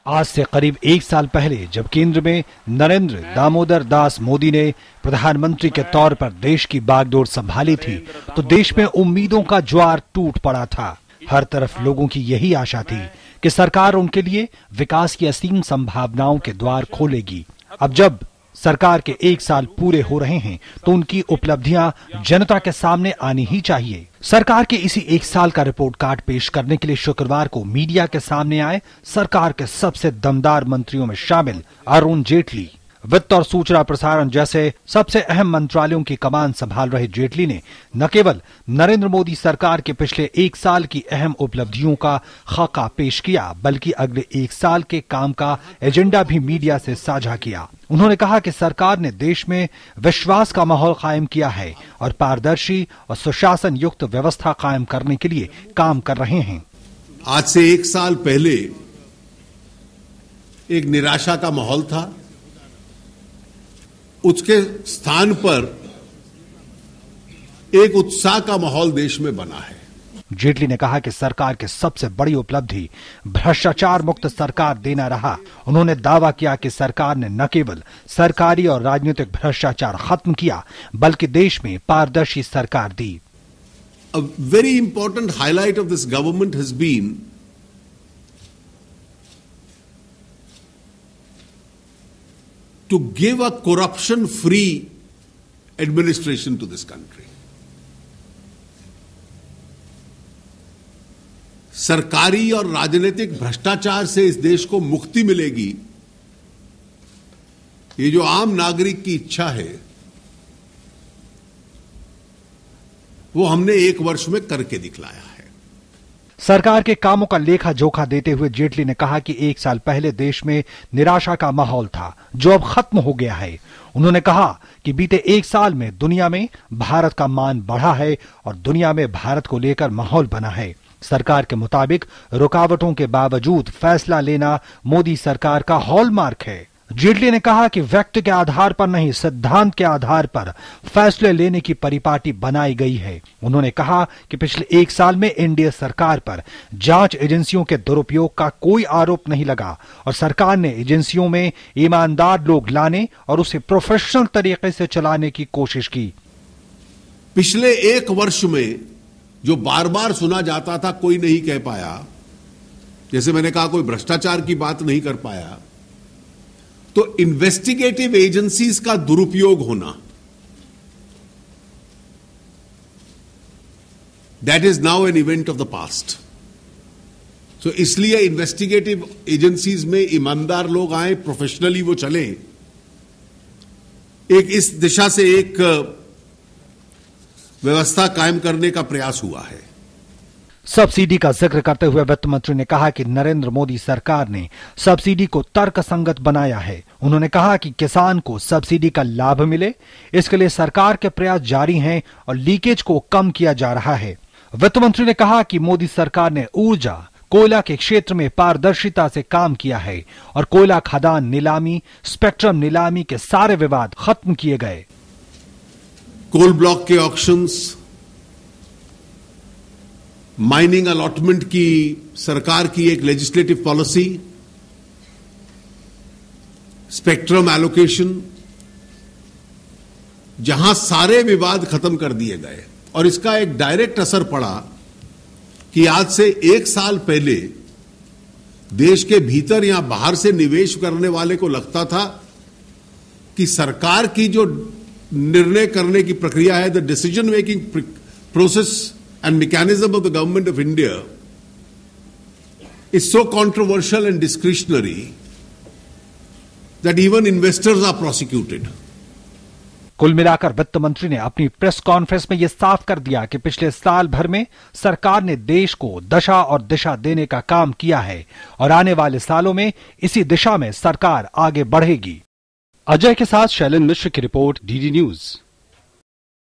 आज से करीब एक साल पहले जब केंद्र में नरेंद्र दामोदर दास मोदी ने प्रधानमंत्री के तौर पर देश की बागडोर संभाली थी, तो देश में उम्मीदों का ज्वार टूट पड़ा था। हर तरफ लोगों की यही आशा थी कि सरकार उनके लिए विकास की असीम संभावनाओं के द्वार खोलेगी। अब जब सरकार के एक साल पूरे हो रहे हैं तो उनकी उपलब्धियां जनता के सामने आनी ही चाहिए। सरकार के इसी एक साल का रिपोर्ट कार्ड पेश करने के लिए शुक्रवार को मीडिया के सामने आए सरकार के सबसे दमदार मंत्रियों में शामिल अरुण जेटली। वित्त और सूचना प्रसारण जैसे सबसे अहम मंत्रालयों की कमान संभाल रहे जेटली ने न केवल नरेंद्र मोदी सरकार के पिछले एक साल की अहम उपलब्धियों का खाका पेश किया, बल्कि अगले एक साल के काम का एजेंडा भी मीडिया से साझा किया। उन्होंने कहा कि सरकार ने देश में विश्वास का माहौल कायम किया है और पारदर्शी और सुशासन युक्त व्यवस्था कायम करने के लिए काम कर रहे हैं। आज से एक साल पहले एक निराशा का माहौल था, उसके स्थान पर एक उत्साह का माहौल देश में बना है। जेटली ने कहा कि सरकार की सबसे बड़ी उपलब्धि भ्रष्टाचार मुक्त सरकार देना रहा। उन्होंने दावा किया कि सरकार ने न केवल सरकारी और राजनीतिक भ्रष्टाचार खत्म किया, बल्कि देश में पारदर्शी सरकार दी। A very important highlight of this government has been to give a corruption-free administration to this country. सरकारी और राजनीतिक भ्रष्टाचार से इस देश को मुक्ति मिलेगी, ये जो आम नागरिक की इच्छा है वो हमने एक वर्ष में करके दिखलाया है। सरकार के कामों का लेखा जोखा देते हुए जेटली ने कहा कि एक साल पहले देश में निराशा का माहौल था, जो अब खत्म हो गया है। उन्होंने कहा कि बीते एक साल में दुनिया में भारत का मान बढ़ा है और दुनिया में भारत को लेकर माहौल बना है। सरकार के मुताबिक रुकावटों के बावजूद फैसला लेना मोदी सरकार का हॉलमार्क है। जेटली ने कहा कि व्यक्ति के आधार पर नहीं, सिद्धांत के आधार पर फैसले लेने की परिपाटी बनाई गई है। उन्होंने कहा कि पिछले एक साल में एनडीए सरकार पर जांच एजेंसियों के दुरुपयोग का कोई आरोप नहीं लगा और सरकार ने एजेंसियों में ईमानदार लोग लाने और उसे प्रोफेशनल तरीके से चलाने की कोशिश की। पिछले एक वर्ष में जो बार बार सुना जाता था कोई नहीं कह पाया, जैसे मैंने कहा कोई भ्रष्टाचार की बात नहीं कर पाया, तो इन्वेस्टिगेटिव एजेंसीज का दुरुपयोग होना, that is now an event of the past. तो इसलिए इन्वेस्टिगेटिव एजेंसीज में ईमानदार लोग आए, प्रोफेशनली वो चले, एक इस दिशा से एक व्यवस्था कायम करने का प्रयास हुआ है। सब्सिडी का जिक्र करते हुए वित्त मंत्री ने कहा कि नरेंद्र मोदी सरकार ने सब्सिडी को तर्कसंगत बनाया है। उन्होंने कहा कि किसान को सब्सिडी का लाभ मिले, इसके लिए सरकार के प्रयास जारी हैं और लीकेज को कम किया जा रहा है। वित्त मंत्री ने कहा कि मोदी सरकार ने ऊर्जा, कोयला के क्षेत्र में पारदर्शिता से काम किया है और कोयला खदान नीलामी, स्पेक्ट्रम नीलामी के सारे विवाद खत्म किए गए। कोल ब्लॉक के ऑक्शंस, माइनिंग अलॉटमेंट की सरकार की एक लेजिस्लेटिव पॉलिसी, स्पेक्ट्रम एलोकेशन, जहां सारे विवाद खत्म कर दिए गए और इसका एक डायरेक्ट असर पड़ा कि आज से एक साल पहले देश के भीतर या बाहर से निवेश करने वाले को लगता था कि सरकार की जो निर्णय करने की प्रक्रिया है, the decision making process and mechanism of the government of India is so controversial and discretionary that even investors are prosecuted. कुल मिलाकर वित्त मंत्री ने अपनी प्रेस कॉन्फ्रेंस में यह साफ कर दिया कि पिछले साल भर में सरकार ने देश को दशा और दिशा देने का काम किया है और आने वाले सालों में इसी दिशा में सरकार आगे बढ़ेगी। अजय के साथ शैलेंद्र मिश्र की रिपोर्ट, डीडी न्यूज।